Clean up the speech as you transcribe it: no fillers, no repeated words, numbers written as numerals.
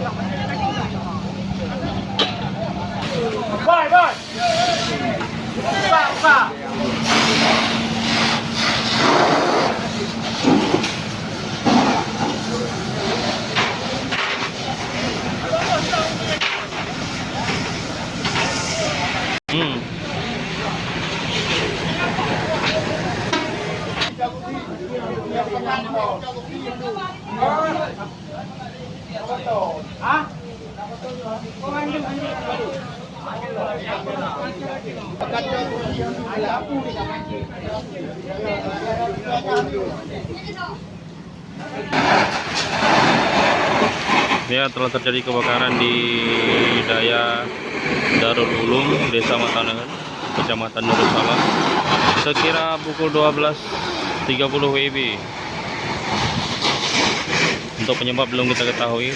Boy, boy. Buka, buka. Hah? Ya, telah terjadi kebakaran di Daya Darul Ulum, Desa Matanangan, Kecamatan Darussalam, sekira pukul 12.30 WIB. Untuk penyebab belum kita ketahui.